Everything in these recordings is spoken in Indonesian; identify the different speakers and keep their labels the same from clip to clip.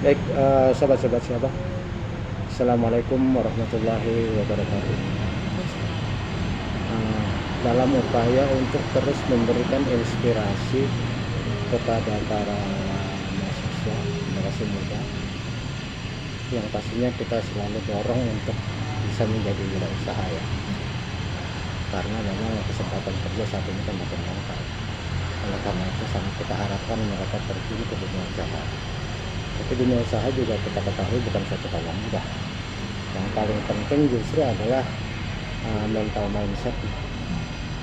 Speaker 1: Baik, sobat-sobat siapa? Assalamualaikum warahmatullahi wabarakatuh. Eh, Dalam upaya untuk terus memberikan inspirasi kepada para mahasiswa, generasi muda, yang pastinya kita selalu dorong untuk bisa menjadi wirausaha ya. Karena memang kesempatan kerja saat ini kan makin langka. Oleh karena itu sangat kita harapkan mereka terjun ke dunia usaha. Tapi dunia usaha juga kita ketahui bukan suatu hal yang mudah. Yang paling penting justru adalah mental mindset.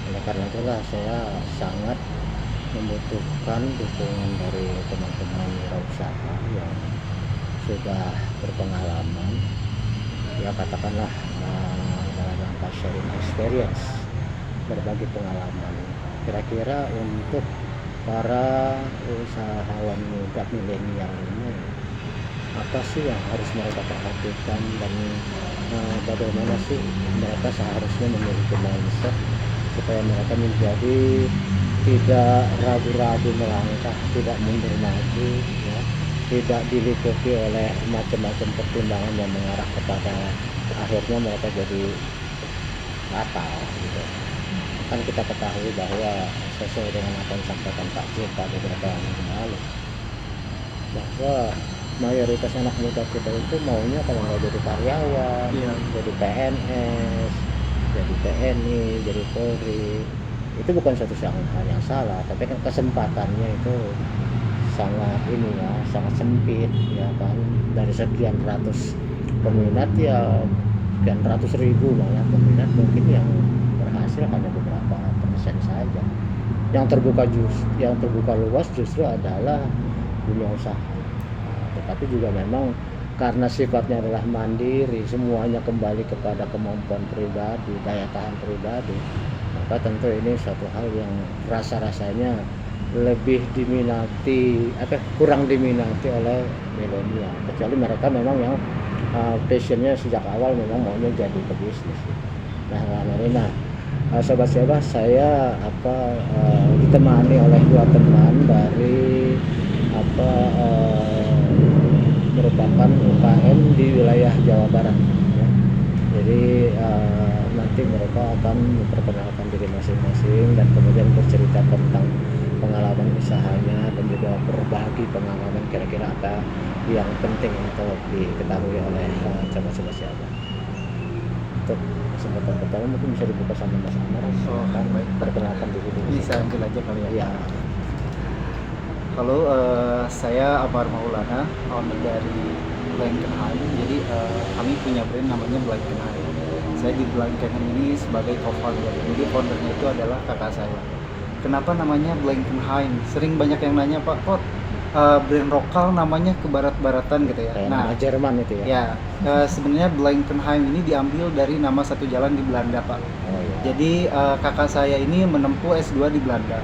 Speaker 1: Oleh karena itulah saya sangat membutuhkan dukungan dari teman-teman wirausaha yang sudah berpengalaman, ya katakanlah dalam rangka sharing experience, berbagi pengalaman. Kira-kira untuk para usahawan muda milenial ini apa sih yang harus mereka perhatikan, dan bagaimana sih mereka seharusnya memiliki mindset supaya mereka menjadi tidak ragu-ragu melangkah, tidak mundur maju, ya, tidak diliputi oleh macam-macam pertimbangan yang mengarah kepada akhirnya mereka jadi batal gitu. Kan kita ketahui bahwa sesuai dengan apa yang disampaikan Pak JK beberapa minggu lalu, bahwa mayoritas anak muda kita itu maunya kalau nggak jadi karyawan, jadi PNS, jadi TNI, jadi Polri. Itu bukan suatu hal yang salah, tapi kan kesempatannya itu sangat ini ya, sangat sempit ya kan. Dari sekian ratus peminat ya sekian ratus ribu malah peminat, mungkin yang berhasil hanya beberapa persen saja. Yang terbuka luas justru adalah dunia usaha. Tetapi juga memang karena sifatnya adalah mandiri, semuanya kembali kepada kemampuan pribadi, daya tahan pribadi, maka tentu ini suatu hal yang rasa-rasanya lebih diminati, kurang diminati oleh milenial, kecuali mereka memang yang passionnya sejak awal memang maunya jadi pebisnis. Sobat-sobat, saya ditemani oleh dua teman dari merupakan UKM di wilayah Jawa Barat ya. Jadi nanti mereka akan memperkenalkan diri masing-masing dan kemudian bercerita tentang pengalaman usahanya dan juga berbagi pengalaman kira-kira apa yang penting untuk diketahui oleh sobat-sobat siapa. Untuk kesempatan pertama mungkin bisa dibuka sama Mas Amar.
Speaker 2: Kan baik,
Speaker 1: perkenalkan diri dulu.
Speaker 2: bisa ambil aja kali ya.
Speaker 1: Ya.
Speaker 2: Halo, saya Amar Maulana, owner dari Blankenheim. Jadi kami punya brand namanya Blankenheim. Saya di Blankenheim ini sebagai co-founder. Jadi foundernya itu adalah kakak saya. Kenapa namanya Blankenheim? Sering banyak yang nanya, Pak, kok brand lokal namanya ke barat-baratan gitu ya.
Speaker 1: Kayak nama Jerman itu ya.
Speaker 2: Ya, sebenarnya Blankenheim ini diambil dari nama satu jalan di Belanda, Pak.
Speaker 1: Oh, iya.
Speaker 2: Jadi kakak saya ini menempuh S2 di Belanda.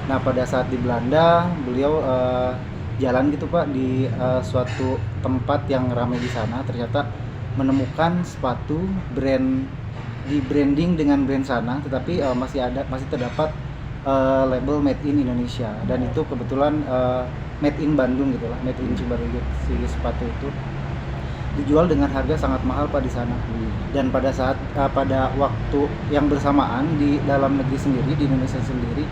Speaker 2: Nah, pada saat di Belanda beliau jalan gitu Pak di suatu tempat yang ramai di sana, ternyata menemukan sepatu brand di branding dengan brand sana, tetapi masih terdapat label made in Indonesia, dan itu kebetulan made in Bandung gitulah, made in Cibaruyut. Si sepatu itu dijual dengan harga sangat mahal Pak di sana. Dan pada waktu yang bersamaan di dalam negeri sendiri, di Indonesia sendiri,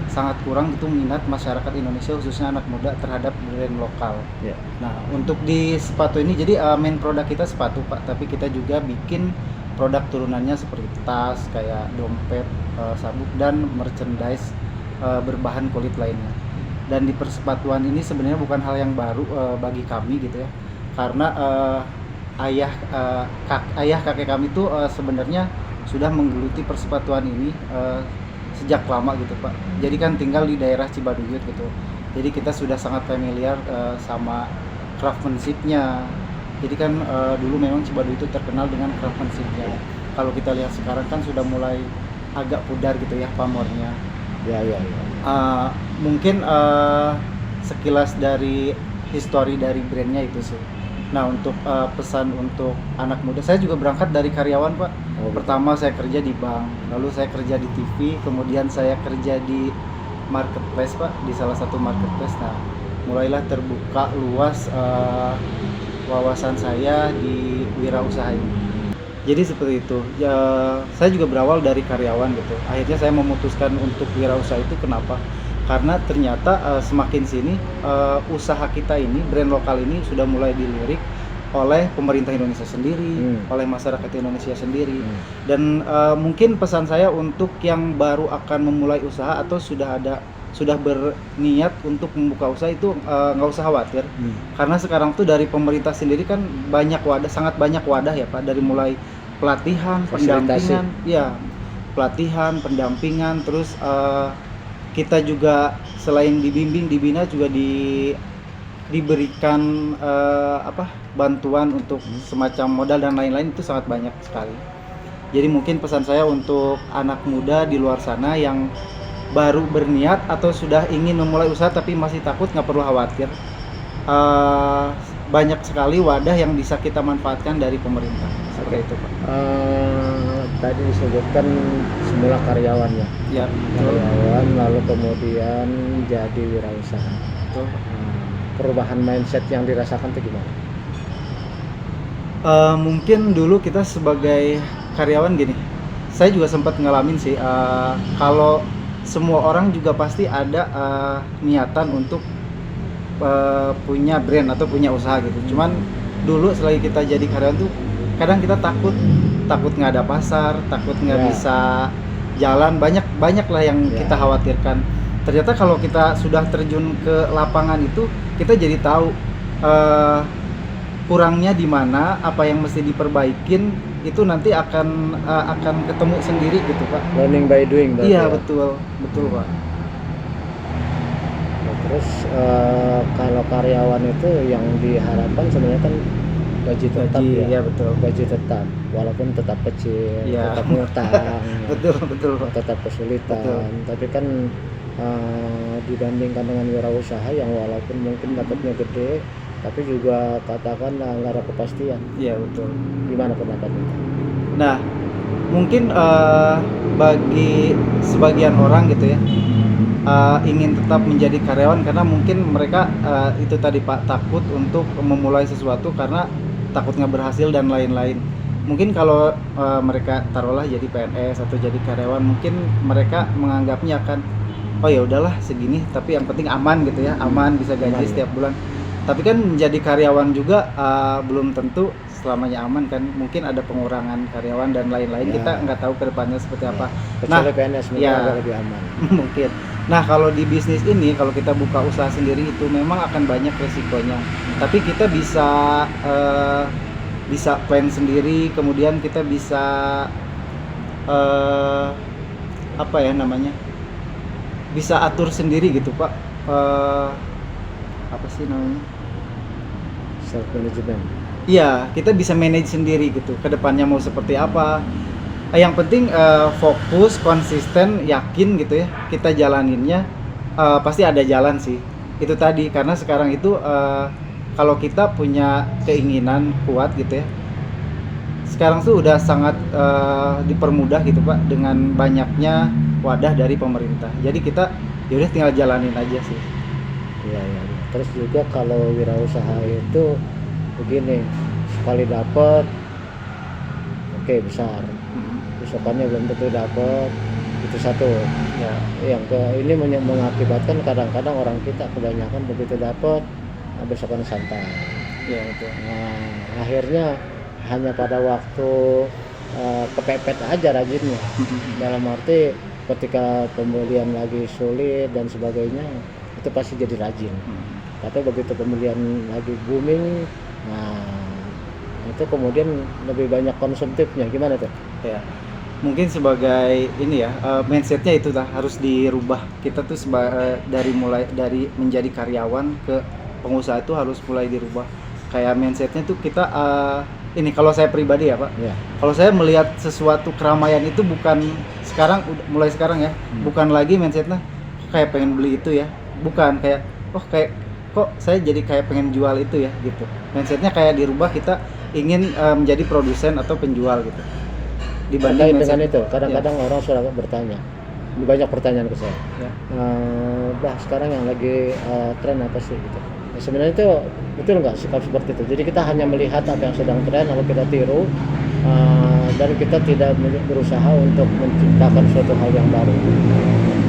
Speaker 2: sangat kurang gitu minat masyarakat Indonesia khususnya anak muda terhadap brand lokal.
Speaker 1: Ya.
Speaker 2: Nah, untuk di sepatu ini jadi main produk kita sepatu Pak, tapi kita juga bikin produk turunannya seperti tas, kayak dompet, sabuk, dan merchandise berbahan kulit lainnya. Dan di persepatuan ini sebenarnya bukan hal yang baru bagi kami gitu ya, karena ayah kakek kami itu sebenarnya sudah menggeluti persepatuan ini sejak lama gitu Pak. Jadi kan tinggal di daerah Cibaduyut gitu. Jadi kita sudah sangat familiar sama craftsmanship-nya. Jadi kan dulu memang Cibaduyut itu terkenal dengan craftsmanship-nya. Kalau kita lihat sekarang kan sudah mulai agak pudar gitu ya pamornya.
Speaker 1: Ya.
Speaker 2: Mungkin sekilas dari histori dari brandnya itu sih. Nah, untuk pesan untuk anak muda, saya juga berangkat dari karyawan Pak. Pertama saya kerja di bank, lalu saya kerja di TV, kemudian saya kerja di marketplace Pak, di salah satu marketplace. Nah, mulailah terbuka luas wawasan saya di wirausaha ini. Jadi seperti itu. Ya, saya juga berawal dari karyawan gitu. Akhirnya saya memutuskan untuk wirausaha itu kenapa? Karena ternyata semakin sini usaha kita ini, brand lokal ini sudah mulai dilirik oleh pemerintah Indonesia sendiri, oleh masyarakat Indonesia sendiri. Dan mungkin pesan saya untuk yang baru akan memulai usaha atau sudah berniat untuk membuka usaha itu nggak usah khawatir. Karena sekarang tuh dari pemerintah sendiri kan sangat banyak wadah ya Pak, dari mulai pelatihan, pendampingan, ya pelatihan, pendampingan, terus kita juga selain dibimbing, dibina juga diberikan bantuan untuk semacam modal dan lain-lain, itu sangat banyak sekali. Jadi mungkin pesan saya untuk anak muda di luar sana yang baru berniat atau sudah ingin memulai usaha tapi masih takut, nggak perlu khawatir. Banyak sekali wadah yang bisa kita manfaatkan dari pemerintah. Seperti itu Pak.
Speaker 1: Tadi disebutkan semula karyawan ya.
Speaker 2: Ya,
Speaker 1: Karyawan lalu kemudian jadi wirausaha.
Speaker 2: betul.
Speaker 1: Perubahan mindset yang dirasakan itu gimana?
Speaker 2: Mungkin dulu kita sebagai karyawan gini, saya juga sempat ngalamin sih, kalau semua orang juga pasti ada niatan untuk punya brand atau punya usaha gitu. Cuman dulu selagi kita jadi karyawan tuh kadang kita takut nggak ada pasar, takut nggak bisa jalan, banyak lah yang kita khawatirkan. Ternyata kalau kita sudah terjun ke lapangan itu, kita jadi tahu kurangnya di mana, apa yang mesti diperbaikin, itu nanti akan ketemu sendiri gitu Pak.
Speaker 1: Learning by doing berarti.
Speaker 2: Iya
Speaker 1: ya?
Speaker 2: betul Pak.
Speaker 1: Nah, terus kalau karyawan itu yang diharapkan sebenarnya kan gaji tetap
Speaker 2: Ya betul.
Speaker 1: Gaji tetap walaupun tetap kecil,
Speaker 2: Ya.
Speaker 1: tetap ngutang,
Speaker 2: betul Pak.
Speaker 1: tetap kesulitan.
Speaker 2: Betul.
Speaker 1: Tapi kan dibandingkan dengan wirausaha yang walaupun mungkin dapatnya gede, tapi juga katakan nggak ada kepastian.
Speaker 2: Iya betul.
Speaker 1: Gimana pendapatnya?
Speaker 2: Nah, mungkin bagi sebagian orang gitu ya, ingin tetap menjadi karyawan karena mungkin mereka itu tadi Pak, takut untuk memulai sesuatu karena takut nggak berhasil dan lain-lain. Mungkin kalau mereka taruhlah jadi PNS atau jadi karyawan, mungkin mereka menganggapnya akan oh ya udahlah segini, tapi yang penting aman gitu ya, aman bisa gaji setiap bulan. Tapi kan menjadi karyawan juga belum tentu selamanya aman kan, mungkin ada pengurangan karyawan dan lain-lain. Kita nggak tahu kedepannya seperti apa.
Speaker 1: Kecuali PNS mungkin agak lebih aman.
Speaker 2: Mungkin. Nah kalau di bisnis ini, kalau kita buka usaha sendiri itu memang akan banyak resikonya. Tapi kita bisa plan sendiri, kemudian kita bisa bisa atur sendiri gitu Pak. Apa sih namanya?
Speaker 1: Self management.
Speaker 2: Iya, kita bisa manage sendiri gitu. Kedepannya mau seperti apa? Yang penting fokus, konsisten, yakin gitu ya. Kita jalaninnya pasti ada jalan sih. Itu tadi karena sekarang itu kalau kita punya keinginan kuat gitu ya. Sekarang tuh udah sangat dipermudah gitu Pak dengan banyaknya wadah dari pemerintah. Jadi kita yaudah tinggal jalanin aja sih.
Speaker 1: Iya. Terus juga kalau wirausaha itu begini, sekali dapat oke besar, besokannya belum tentu dapat, itu satu.
Speaker 2: Ya.
Speaker 1: Ini mengakibatkan kadang-kadang orang kita kebanyakan begitu dapat besokan santai.
Speaker 2: Iya betul.
Speaker 1: Nah, akhirnya hanya pada waktu kepepet aja rajinnya. Dalam arti ketika pembelian lagi sulit dan sebagainya, itu pasti jadi rajin. Tapi begitu pembelian lagi booming, nah itu kemudian lebih banyak konsumtifnya. Gimana tuh?
Speaker 2: Ya. Mungkin sebagai ini ya, mindsetnya itu harus dirubah. Kita tuh dari menjadi karyawan ke pengusaha itu harus mulai dirubah. Kayak mindsetnya tuh kita ini kalau saya pribadi ya Pak.
Speaker 1: Ya.
Speaker 2: Kalau saya melihat sesuatu keramaian itu bukan mulai sekarang ya, bukan lagi mindsetnya kayak pengen beli itu ya, bukan kayak kok saya jadi kayak pengen jual itu ya gitu. Mindsetnya kayak dirubah, kita ingin menjadi produsen atau penjual gitu. Dibanding
Speaker 1: dengan itu, kadang-kadang orang sudah bertanya, banyak pertanyaan ke saya.
Speaker 2: Ya.
Speaker 1: bah sekarang yang lagi tren apa sih gitu. Ya, sebenarnya itu betul nggak sikap seperti itu. Jadi kita hanya melihat apa yang sedang tren lalu kita tiru, dan kita tidak berusaha untuk menciptakan suatu hal yang baru.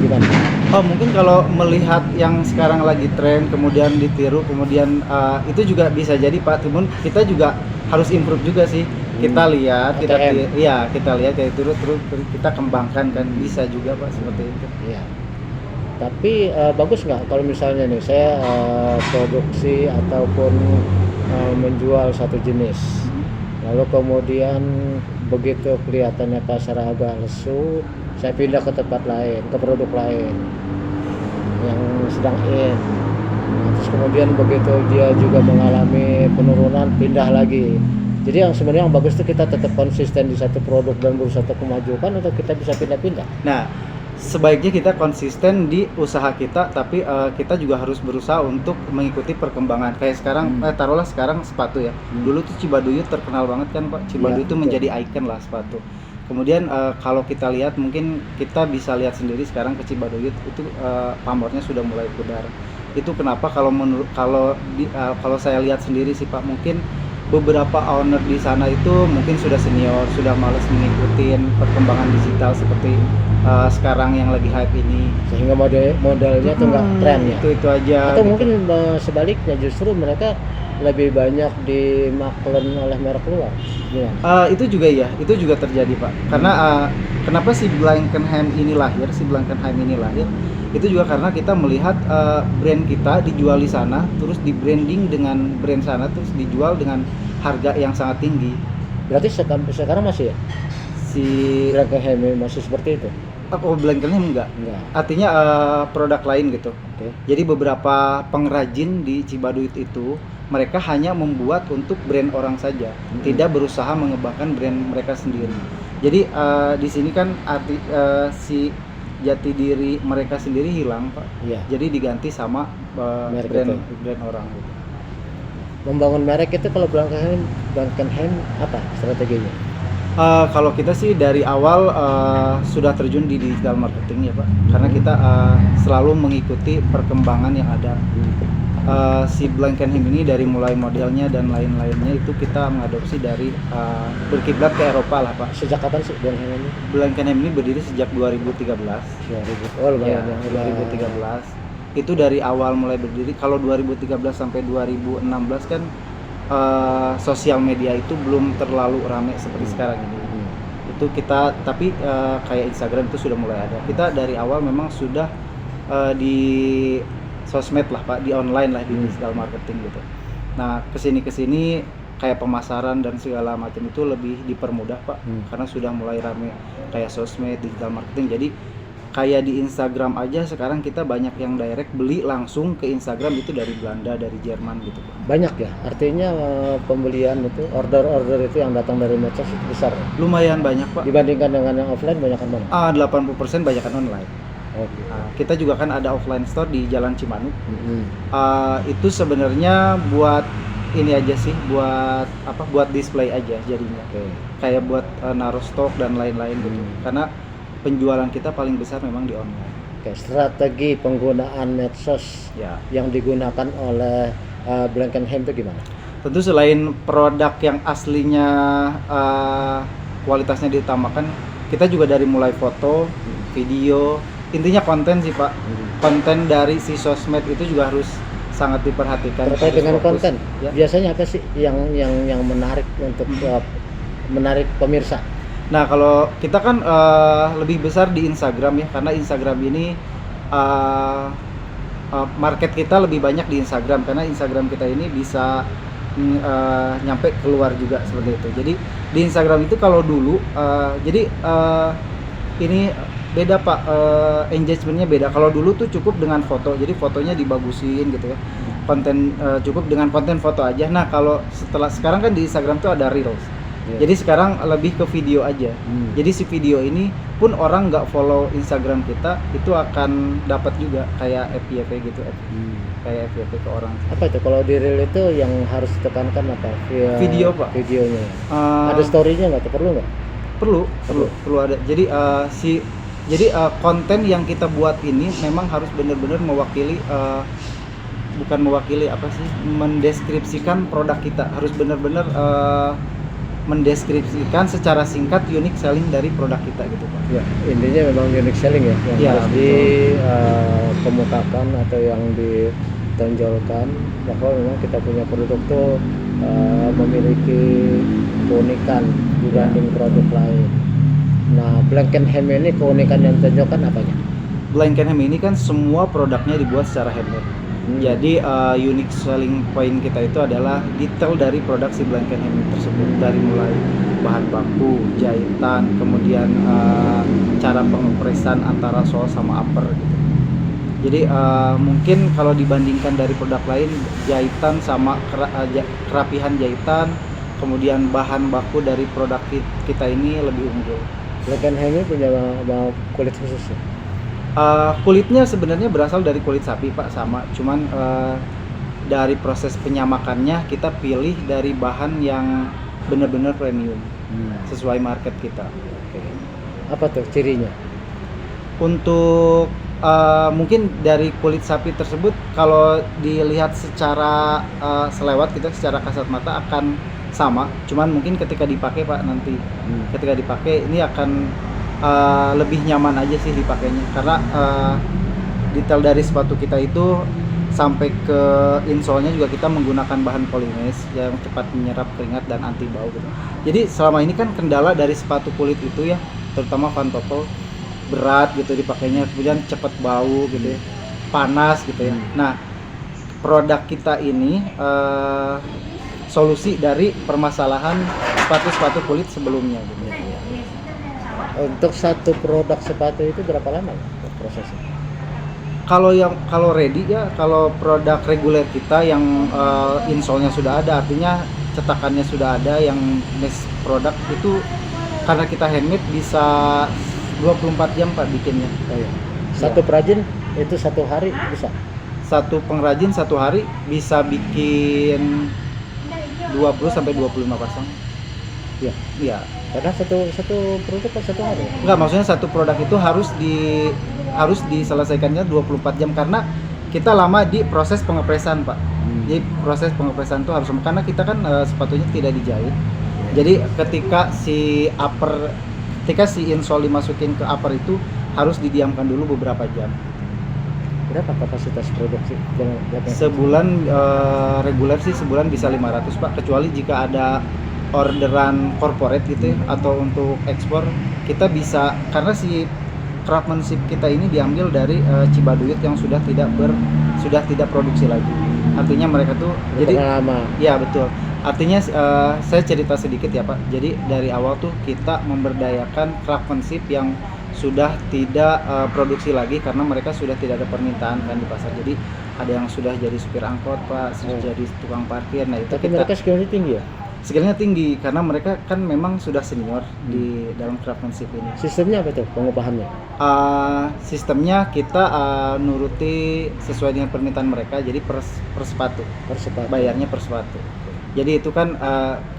Speaker 1: Gimana?
Speaker 2: Oh, mungkin kalau melihat yang sekarang lagi tren kemudian ditiru kemudian itu juga bisa jadi Pak. Cuman kita juga harus improve juga sih. Kita lihat, kita lihat kayak terus kita kembangkan kan, bisa juga Pak seperti itu.
Speaker 1: Iya. Tapi bagus nggak kalau misalnya nih saya produksi ataupun menjual satu jenis, lalu kemudian begitu kelihatannya pasar agak lesu, saya pindah ke tempat lain, ke produk lain yang sedang in. Nah, terus kemudian begitu dia juga mengalami penurunan, pindah lagi. Jadi yang sebenarnya yang bagus itu kita tetap konsisten di satu produk dan berusaha untuk memajukan, atau kita bisa pindah-pindah.
Speaker 2: Nah, sebaiknya kita konsisten di usaha kita, tapi kita juga harus berusaha untuk mengikuti perkembangan. Kayak sekarang, taruhlah sekarang sepatu ya. Dulu tuh Cibaduyut terkenal banget kan Pak. Cibaduyut itu menjadi ikon lah sepatu. Kemudian kalau kita lihat, mungkin kita bisa lihat sendiri sekarang ke Cibaduyut itu pamornya sudah mulai pudar. Itu kenapa kalau saya lihat sendiri sih Pak, mungkin beberapa owner di sana itu mungkin sudah senior, sudah malas mengikuti perkembangan digital seperti sekarang yang lagi hype ini,
Speaker 1: Sehingga modelnya tuh nggak tren ya.
Speaker 2: itu aja
Speaker 1: Atau
Speaker 2: gitu.
Speaker 1: mungkin sebaliknya, justru mereka lebih banyak dimaklen oleh merek luar. Gimana?
Speaker 2: Itu juga ya, itu juga terjadi Pak. Karena kenapa si Blankenheim ini lahir, itu juga karena kita melihat brand kita dijual di sana, terus di branding dengan brand sana, terus dijual dengan harga yang sangat tinggi.
Speaker 1: Berarti sekarang masih ya?
Speaker 2: Si
Speaker 1: Blankenheim masih seperti itu?
Speaker 2: Blankenheim enggak. Artinya produk lain gitu.
Speaker 1: Oke.
Speaker 2: Jadi beberapa pengrajin di Cibaduyut itu mereka hanya membuat untuk brand orang saja, tidak berusaha mengembangkan brand mereka sendiri. Jadi di sini kan si jati diri mereka sendiri hilang Pak.
Speaker 1: Iya.
Speaker 2: Jadi diganti sama
Speaker 1: Merek
Speaker 2: brand orang gitu.
Speaker 1: Membangun merek itu kalau Blankenheim apa strateginya?
Speaker 2: Kalau kita sih dari awal sudah terjun di digital marketing ya Pak, karena kita selalu mengikuti perkembangan yang ada. Si Blankenheim ini dari mulai modelnya dan lain-lainnya itu kita mengadopsi dari berkiblat ke Eropa lah Pak.
Speaker 1: Sejak kapan sih Blankenheim ini?
Speaker 2: Blankenheim ini berdiri sejak 2013.
Speaker 1: 2000. Oh,
Speaker 2: Ya,
Speaker 1: lumayan.
Speaker 2: 2013. Itu dari awal mulai berdiri. Kalau 2013 sampai 2016 kan sosial media itu belum terlalu ramai seperti sekarang ini. Itu kita, tapi kayak Instagram itu sudah mulai ada. Kita dari awal memang sudah di sosmed lah Pak, di online lah, di digital marketing gitu. Nah kesini kayak pemasaran dan segala macam itu lebih dipermudah Pak, karena sudah mulai ramai kayak sosmed, digital marketing. Jadi kayak di Instagram aja sekarang kita banyak yang direct beli langsung ke Instagram itu dari Belanda, dari Jerman gitu Pak.
Speaker 1: Banyak ya, artinya pembelian itu, order itu yang datang dari medsos itu besar.
Speaker 2: Lumayan banyak Pak.
Speaker 1: Dibandingkan dengan yang offline, banyakan mana?
Speaker 2: 80% banyakan online.
Speaker 1: Oke.
Speaker 2: Kita juga kan ada offline store di Jalan Cimanuk. Itu sebenarnya buat ini aja sih, buat display aja jadinya. Kayak buat naruh stok dan lain-lain gitu. Karena penjualan kita paling besar memang di online.
Speaker 1: Oke, strategi penggunaan medsos yang digunakan oleh Blankenheim itu gimana?
Speaker 2: Tentu selain produk yang aslinya kualitasnya diutamakan, kita juga dari mulai foto, video, intinya konten sih Pak. Konten dari si sosmed itu juga harus sangat diperhatikan.
Speaker 1: Terkait dengan
Speaker 2: fokus.
Speaker 1: konten,
Speaker 2: Ya.
Speaker 1: biasanya apa sih yang menarik untuk menarik pemirsa?
Speaker 2: Nah kalau kita kan lebih besar di Instagram ya, karena Instagram ini market kita lebih banyak di Instagram, karena Instagram kita ini bisa nyampe keluar juga seperti itu. Jadi di Instagram itu kalau dulu ini beda Pak, engagementnya beda. Kalau dulu tuh cukup dengan foto, jadi fotonya dibagusin gitu ya, konten cukup dengan konten foto aja. Nah kalau sekarang kan di Instagram tuh ada Reels. Jadi sekarang lebih ke video aja. Jadi si video ini pun orang nggak follow Instagram kita itu akan dapat juga kayak FYP gitu, kayak FYP ke orang.
Speaker 1: Apa itu kalau di reel itu yang harus ditekankan apa?
Speaker 2: Video Pak.
Speaker 1: Videonya. Ada story-nya nggak? Perlu nggak?
Speaker 2: Perlu ada. Jadi si Jadi konten yang kita buat ini memang harus benar-benar mewakili bukan mewakili apa sih, mendeskripsikan produk kita, harus benar-benar mendeskripsikan secara singkat unique selling dari produk kita gitu Pak.
Speaker 1: Ya, intinya memang unique selling ya, yang
Speaker 2: Ya,
Speaker 1: harus dikemukakan atau yang ditonjolkan bahwa memang kita punya produk tuh memiliki keunikan dibanding produk lain. Nah, Blankenham ini keunikan yang ditonjolkan apanya?
Speaker 2: Blankenham ini kan semua produknya dibuat secara handmade. Jadi unique selling point kita itu adalah detail dari produk si Blankenham tersebut, dari mulai bahan baku, jahitan, kemudian cara pengepresan antara sol sama upper gitu. Jadi mungkin kalau dibandingkan dari produk lain, jahitan sama kerapihan jahitan, kemudian bahan baku dari produk kita ini lebih unggul.
Speaker 1: Blankenham ini punya kulit khusus ya?
Speaker 2: Kulitnya sebenarnya berasal dari kulit sapi Pak, sama, cuman dari proses penyamakannya kita pilih dari bahan yang benar-benar premium sesuai market kita.
Speaker 1: Apa tuh cirinya?
Speaker 2: Untuk mungkin dari kulit sapi tersebut kalau dilihat secara selewat kita secara kasat mata akan sama, cuman mungkin ketika dipakai Pak nanti ketika dipakai ini akan lebih nyaman aja sih dipakainya, karena detail dari sepatu kita itu sampai ke insole-nya juga kita menggunakan bahan polymer yang cepat menyerap keringat dan anti bau gitu. Jadi selama ini kan kendala dari sepatu kulit itu ya, terutama pantofel berat gitu dipakainya, kemudian cepat bau gitu ya, panas gitu ya. Nah, produk kita ini solusi dari permasalahan sepatu-sepatu kulit sebelumnya gitu.
Speaker 1: Untuk satu produk sepatu itu berapa lama prosesnya?
Speaker 2: Kalau ready ya, kalau produk reguler kita yang insole-nya sudah ada, artinya cetakannya sudah ada, yang mass produk itu karena kita handmade bisa 24 jam Pak bikinnya.
Speaker 1: Satu perajin itu satu hari bisa?
Speaker 2: Satu pengrajin satu hari bisa bikin 20 sampai 25 pasang.
Speaker 1: Iya.
Speaker 2: Iya.
Speaker 1: Karena satu produk kan satu hari.
Speaker 2: Enggak, maksudnya satu produk itu harus diselesaikannya 24 jam karena kita lama di proses pengepresan Pak. Jadi proses pengepresan itu harus, karena kita kan sepatunya tidak dijahit. Jadi ketika si insole dimasukin ke upper itu harus didiamkan dulu beberapa jam.
Speaker 1: Berapa kapasitas produksi?
Speaker 2: Sebulan reguler sih sebulan bisa 500 Pak, kecuali jika ada orderan corporate gitu ya, atau untuk ekspor kita bisa, karena si craftsmanship kita ini diambil dari Cibaduyut yang sudah tidak produksi lagi. Artinya mereka tuh jadi
Speaker 1: lama.
Speaker 2: Ya betul. Artinya saya cerita sedikit ya Pak. Jadi dari awal tuh kita memberdayakan craftsmanship yang sudah tidak produksi lagi karena mereka sudah tidak ada permintaan kan di pasar. Jadi ada yang sudah jadi supir angkot Pak, sudah jadi tukang parkir. Nah itu
Speaker 1: tapi mereka skillnya tinggi ya?
Speaker 2: Skillnya tinggi karena mereka kan memang sudah senior di dalam craftsmanship ini.
Speaker 1: Sistemnya apa tuh pengupahannya?
Speaker 2: Sistemnya kita nuruti sesuai dengan permintaan mereka, jadi per sepatu. Bayarnya per sepatu. Jadi itu kan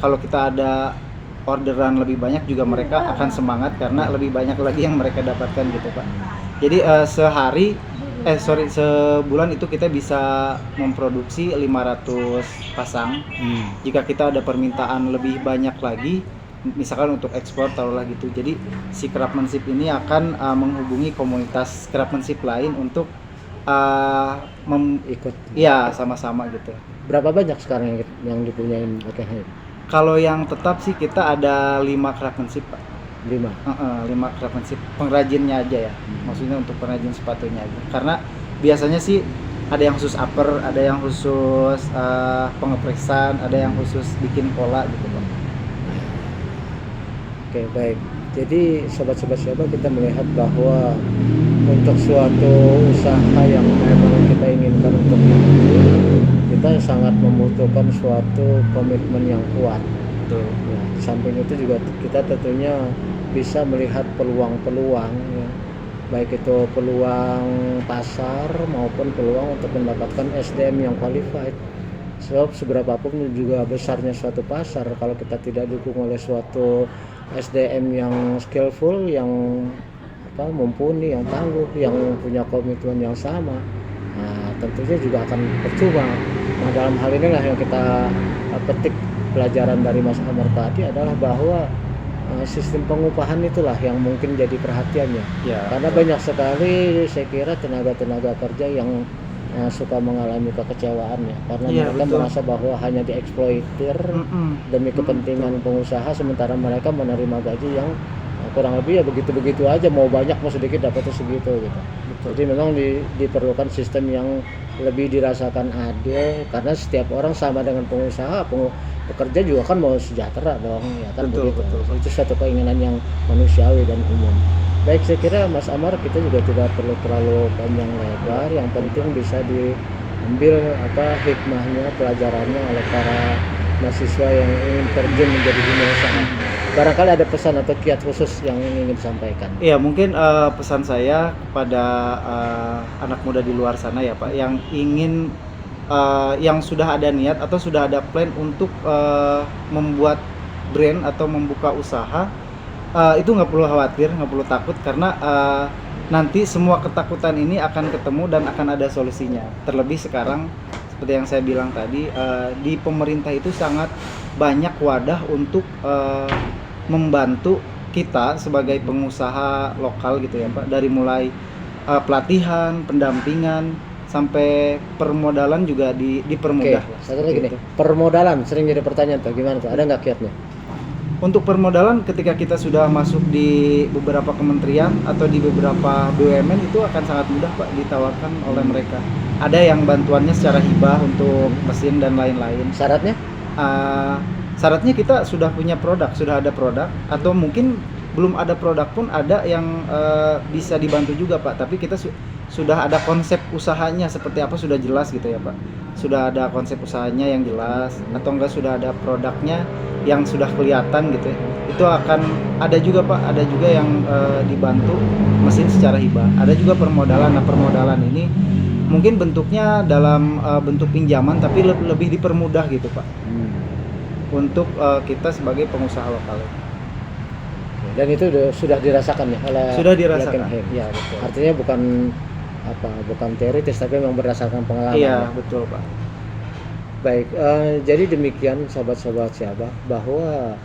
Speaker 2: kalau kita ada orderan lebih banyak juga mereka akan semangat karena lebih banyak lagi yang mereka dapatkan gitu Pak. Jadi sebulan itu kita bisa memproduksi 500 pasang. Jika kita ada permintaan lebih banyak lagi, misalkan untuk ekspor taruhlah gitu, jadi si craftsmanship ini akan menghubungi komunitas craftsmanship lain untuk
Speaker 1: ikut.
Speaker 2: Iya, sama-sama gitu.
Speaker 1: Berapa banyak sekarang yang dipunyain Blankenham?
Speaker 2: Kalau yang tetap sih kita ada 5 craftsmanship Pak.
Speaker 1: 5
Speaker 2: craftsmanship pengrajinnya aja ya, maksudnya untuk pengrajin sepatunya aja, karena biasanya sih ada yang khusus upper, ada yang khusus pengepresan, ada yang khusus bikin pola gitu Pak.
Speaker 1: Oke, baik. Jadi sobat-sobat kita melihat bahwa untuk suatu usaha yang memang kita inginkan untuk maju, kita sangat membutuhkan suatu komitmen yang kuat.
Speaker 2: Betul.
Speaker 1: Ya, di samping itu juga kita tentunya bisa melihat peluang-peluang ya. Baik itu peluang pasar maupun peluang untuk mendapatkan SDM yang qualified. Sebab seberapapun juga besarnya suatu pasar, kalau kita tidak didukung oleh suatu SDM yang skillful, yang mumpuni, yang tangguh, yang punya komitmen yang sama. Nah, tentunya juga akan percuma. Nah, dalam hal inilah yang kita petik pelajaran dari Mas Amar tadi adalah bahwa sistem pengupahan itulah yang mungkin jadi perhatiannya.
Speaker 2: Ya,
Speaker 1: Karena banyak sekali saya kira tenaga-tenaga kerja yang suka mengalami kekecewaan ya, karena
Speaker 2: Iya,
Speaker 1: mereka
Speaker 2: betul.
Speaker 1: merasa bahwa hanya dieksploitir demi kepentingan pengusaha, sementara mereka menerima gaji yang kurang lebih ya begitu-begitu aja, mau banyak mau sedikit dapatnya segitu gitu.
Speaker 2: Betul.
Speaker 1: Jadi memang diperlukan sistem yang lebih dirasakan adil, karena setiap orang sama dengan pengusaha, pekerja juga kan mau sejahtera dong, ya kan
Speaker 2: Betul,
Speaker 1: begitu.
Speaker 2: betul.
Speaker 1: Itu satu keinginan yang manusiawi dan umum. Baik, saya kira Mas Amar kita juga tidak perlu terlalu panjang lebar, yang penting bisa diambil hikmahnya, pelajarannya oleh para mahasiswa yang ingin terjun menjadi dunia usaha. Barangkali ada pesan atau kiat khusus yang ingin disampaikan.
Speaker 2: Iya, mungkin pesan saya kepada anak muda di luar sana ya Pak, yang ingin yang sudah ada niat atau sudah ada plan untuk membuat brand atau membuka usaha, itu nggak perlu khawatir, nggak perlu takut, karena nanti semua ketakutan ini akan ketemu dan akan ada solusinya. Terlebih sekarang seperti yang saya bilang tadi, di pemerintah itu sangat banyak wadah untuk membantu kita sebagai pengusaha lokal gitu ya Pak, dari mulai pelatihan, pendampingan, sampai permodalan juga
Speaker 1: Oke,
Speaker 2: dipermudah.
Speaker 1: satu lagi nih,
Speaker 2: Gitu.
Speaker 1: permodalan sering jadi pertanyaan tuh, gimana tuh? Ada nggak kiatnya?
Speaker 2: Untuk permodalan, ketika kita sudah masuk di beberapa kementerian atau di beberapa BUMN, itu akan sangat mudah Pak ditawarkan oleh mereka. Ada yang bantuannya secara hibah untuk mesin dan lain-lain.
Speaker 1: Syaratnya?
Speaker 2: Syaratnya kita sudah punya produk, sudah ada produk, atau mungkin belum ada produk pun ada yang bisa dibantu juga Pak. Tapi kita sudah ada konsep usahanya seperti apa, sudah jelas gitu ya Pak. Sudah ada konsep usahanya yang jelas, atau enggak sudah ada produknya yang sudah kelihatan gitu ya. Itu akan ada juga Pak, ada juga yang dibantu mesin secara hibah. Ada juga permodalan. Nah, permodalan ini mungkin bentuknya dalam bentuk pinjaman, tapi lebih dipermudah gitu Pak, untuk kita sebagai pengusaha lokal.
Speaker 1: Dan itu sudah dirasakan ya oleh
Speaker 2: Sudah dirasakan.
Speaker 1: Black & Hem.
Speaker 2: Iya, betul.
Speaker 1: Artinya bukan teoritis, tapi memang berdasarkan pengalaman.
Speaker 2: Iya,
Speaker 1: ya.
Speaker 2: betul Pak.
Speaker 1: Baik, jadi demikian sahabat-sahabat Syabah, bahwa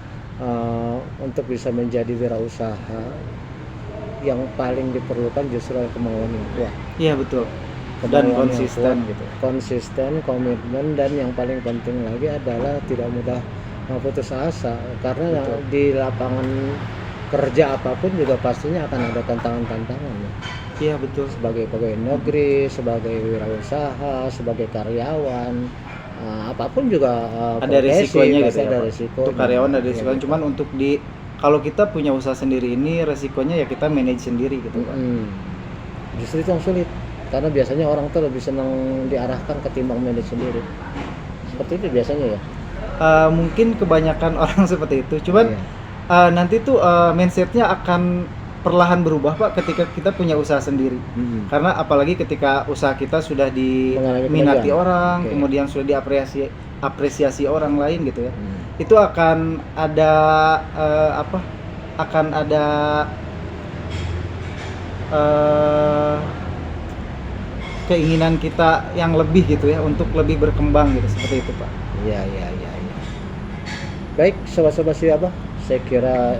Speaker 1: untuk bisa menjadi wirausaha yang paling diperlukan justru kemauan yang kuat.
Speaker 2: Iya, betul. Dan
Speaker 1: Kemauan yang
Speaker 2: konsisten
Speaker 1: kuat,
Speaker 2: gitu.
Speaker 1: Konsisten, komitmen, dan yang paling penting lagi adalah tidak mudah putus asa, karena
Speaker 2: Betul.
Speaker 1: di lapangan kerja apapun juga pastinya akan ada tantangan-tantangan ya.
Speaker 2: Iya, betul.
Speaker 1: Sebagai pegawai negeri, sebagai wirausaha, sebagai karyawan, apapun juga
Speaker 2: Ada
Speaker 1: profesi,
Speaker 2: risikonya
Speaker 1: pasti
Speaker 2: gitu ya
Speaker 1: ada
Speaker 2: Pak.
Speaker 1: risiko.
Speaker 2: Untuk karyawan ada
Speaker 1: Iya,
Speaker 2: risikonya, cuman untuk kalau kita punya usaha sendiri ini resikonya ya kita manage sendiri gitu Pak.
Speaker 1: Justru itu yang sulit, karena biasanya orang tuh lebih senang diarahkan ketimbang manage sendiri. Seperti itu biasanya ya.
Speaker 2: Mungkin kebanyakan orang seperti itu, cuman
Speaker 1: Iya.
Speaker 2: nanti tuh mindsetnya akan perlahan berubah Pak ketika kita punya usaha sendiri. Karena apalagi ketika usaha kita sudah
Speaker 1: Mengalami
Speaker 2: diminati
Speaker 1: kemajuan.
Speaker 2: orang,
Speaker 1: Oke.
Speaker 2: kemudian sudah apresiasi orang lain gitu ya. Itu akan ada akan ada keinginan kita yang lebih gitu ya, untuk lebih berkembang gitu, seperti itu Pak.
Speaker 1: Iya. Baik, sobat-sobat Syabah, saya kira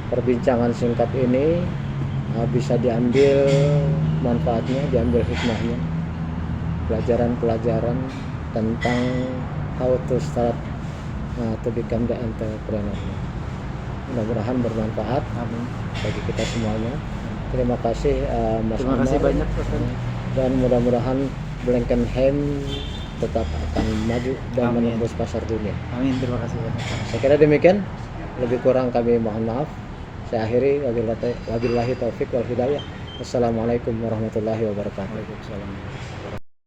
Speaker 1: perbincangan singkat ini bisa diambil manfaatnya, diambil hikmahnya, pelajaran-pelajaran tentang how to start to become the entrepreneur. Mudah-mudahan bermanfaat
Speaker 2: Amin.
Speaker 1: bagi kita semuanya. Terima kasih Mas
Speaker 2: Terima kasih
Speaker 1: Amar.
Speaker 2: banyak Pak.
Speaker 1: Dan mudah-mudahan Black & Hem tetap akan maju dan
Speaker 2: Amin.
Speaker 1: menembus pasar dunia.
Speaker 2: Amin, terima kasih banyak.
Speaker 1: Saya kira demikian, lebih kurang kami mohon maaf. Saya akhiri, wabillahi taufik wal hidayah. Wassalamualaikum warahmatullahi wabarakatuh.
Speaker 2: Waalaikumsalam.